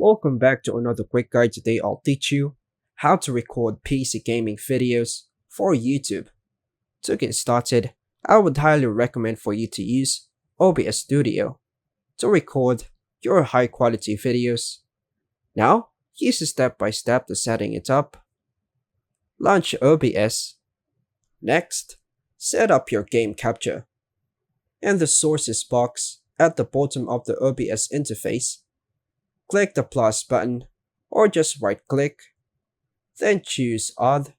Welcome back to another quick guide. Today I'll teach you how to record PC gaming videos for YouTube. To get started, I would highly recommend for you to use OBS Studio to record your high quality videos. Now, use step by step to setting it up. Launch OBS. Next, set up your game capture. In the sources box at the bottom of the OBS interface, click the plus button or just right click, then choose Add,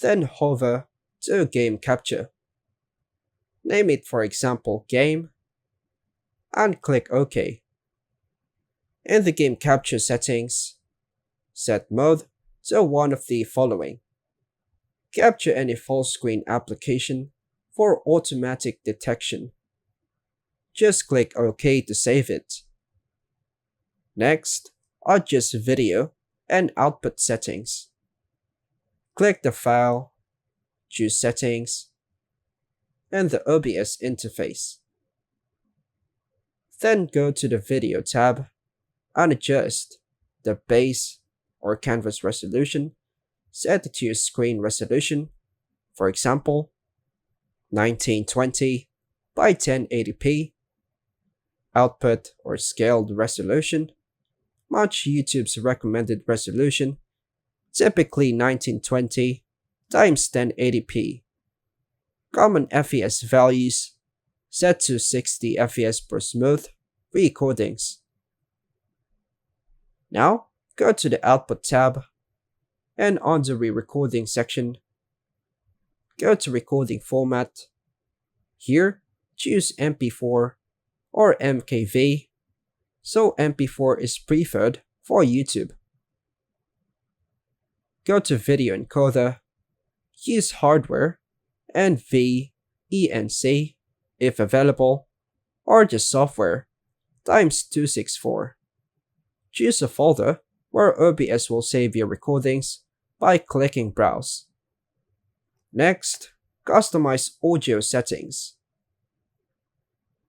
then hover to Game Capture. Name it for example Game, and click OK. In the game capture settings, set mode to one of the following. Capture any full screen application for automatic detection. Just click OK to save it. Next, adjust video and output settings. Click the file, choose settings, and the OBS interface. Then go to the video tab and adjust the base or canvas resolution. Set it to your screen resolution, for example, 1920 by 1080p. Output or scaled resolution, match YouTube's recommended resolution, typically 1920 times 1080p. Common FPS values, set to 60 FPS per smooth recordings. Now, go to the Output tab, and on the re-recording section, go to Recording Format. Here, choose MP4 or MKV, so MP4 is preferred for YouTube. Go to Video Encoder, use hardware and VENC if available, or just software times 264. Choose a folder where OBS will save your recordings by clicking Browse. Next, customize audio settings.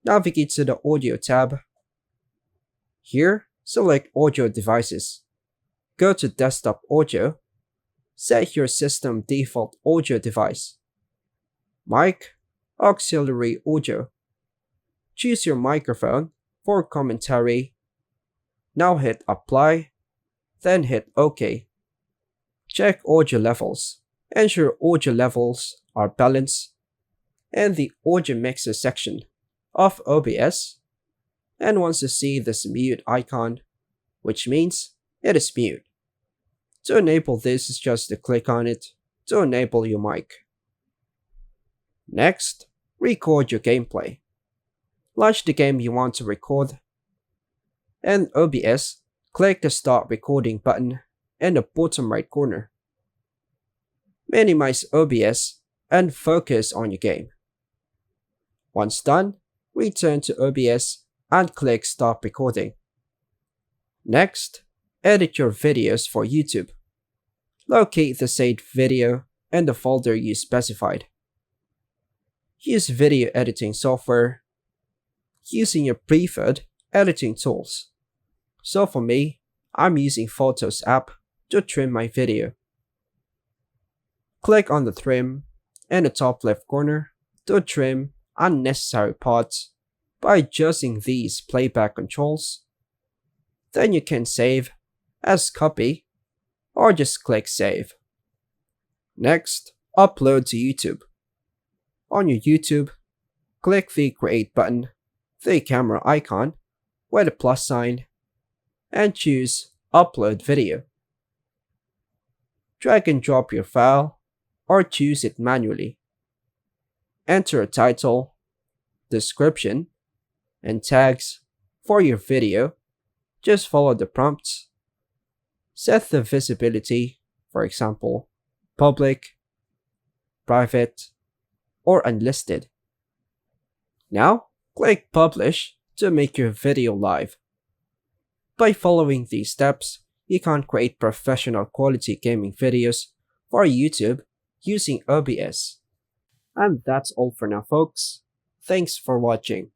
Navigate to the Audio tab. Here, select Audio Devices. Go to Desktop Audio. Set your system default audio device. Mic, auxiliary audio. Choose your microphone for commentary. Now hit Apply, then hit OK. Check audio levels. Ensure audio levels are balanced. In the Audio Mixer section of OBS, and once you see this mute icon, which means it is mute. To enable this is just to click on it to enable your mic. Next, record your gameplay. Launch the game you want to record. In OBS, click the Start Recording button in the bottom right corner. Minimize OBS and focus on your game. Once done, return to OBS and click Stop Recording. Next, edit your videos for YouTube. Locate the saved video in the folder you specified. Use video editing software using your preferred editing tools. So for me, I'm using Photos app to trim my video. Click on the trim in the top left corner to trim unnecessary parts by adjusting these playback controls. Then you can save as copy or just click Save. Next, upload to YouTube. On your YouTube, click the Create button, the camera icon with a plus sign, and choose Upload Video. Drag and drop your file or choose it manually. Enter a title, description, and tags for your video. Just follow the prompts. Set the visibility, for example, public, private, or unlisted. Now, click Publish to make your video live. By following these steps, you can create professional quality gaming videos for YouTube using OBS. And that's all for now, folks. Thanks for watching.